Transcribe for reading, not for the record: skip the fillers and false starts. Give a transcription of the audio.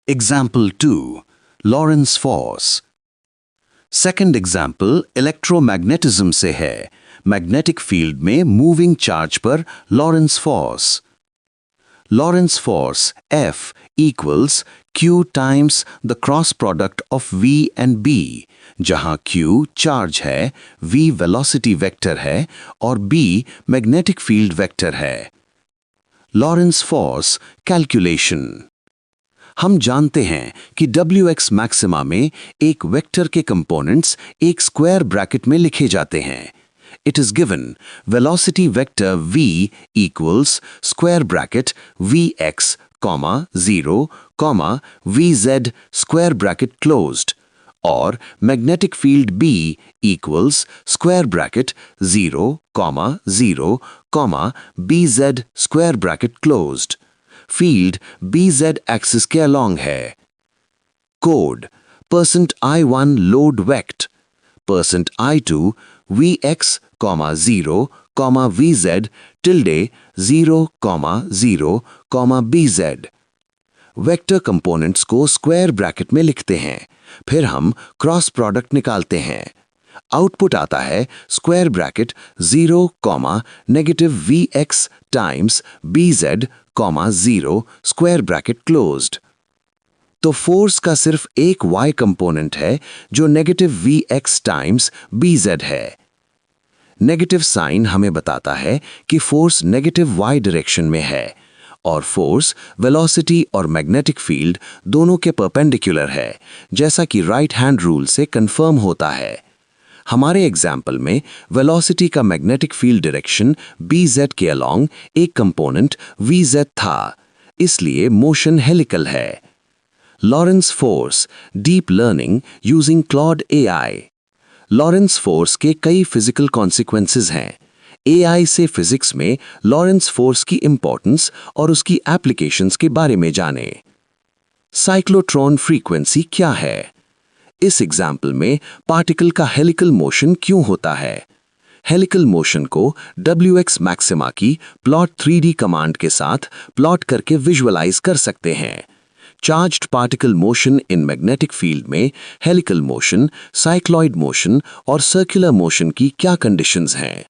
Example 2. Lorentz force. Second example electromagnetism से है। Magnetic field में मूविंग चार्ज पर Lawrence force. Lawrence force F equals Q times the cross product of V and B, जहां Q charge है, V velocity vector है और B magnetic field vector है। Lawrence force calculation. हम जानते हैं कि Wx मैक्सिमा में एक वेक्टर के कंपोनेंट्स एक स्क्वायर ब्रैकेट में लिखे जाते हैं। It is given velocity vector v equals square bracket vx, 0, vz square bracket closed और magnetic field B equals square bracket 0, 0, bz square bracket closed. Field BZ axis के along है। Code %I1 load वेक्ट, %I2 Vx, 0, Vz tilde 0, 0, bz। Vector components को square bracket में लिखते हैं, फिर हम क्रॉस प्रोडक्ट निकालते हैं। आउटपुट आता है square bracket 0, negative Vx times bz, 0 square bracket closed. तो फोर्स का सिर्फ एक y कंपोनेंट है जो नेगेटिव Vx टाइम्स bz है। नेगेटिव साइन हमें बताता है कि फोर्स नेगेटिव y डायरेक्शन में है और फोर्स वेलोसिटी और मैग्नेटिक फील्ड दोनों के परपेंडिकुलर है, जैसा कि राइट हैंड रूल से कंफर्म होता है। हमारे एग्जाम्पल में वेलोसिटी का मैग्नेटिक फील्ड डायरेक्शन bz के अलोंग एक कंपोनेंट vz था, इसलिए मोशन हेलिकल है। Lawrence force deep learning using Claude AI। Lawrence force के कई फिजिकल कॉन्सिक्वेंसेस हैं। AI से फिजिक्स में लॉरेंस फोर्स की इंपॉर्टेंस और उसकी एप्लीकेशंस के बारे में जाने। साइक्लोट्रॉन फ्रीक्वेंसी क्या है? इस एग्जाम्पल में पार्टिकल का हेलिकल मोशन क्यों होता है? हेलिकल मोशन को Wx मैक्सिमा की प्लॉट 3D कमांड के साथ प्लॉट करके विजुअलाइज कर सकते हैं। Charged particle motion in magnetic field में हेलिकल मोशन, साइक्लॉइड मोशन और सर्कुलर मोशन की क्या कंडीशंस हैं?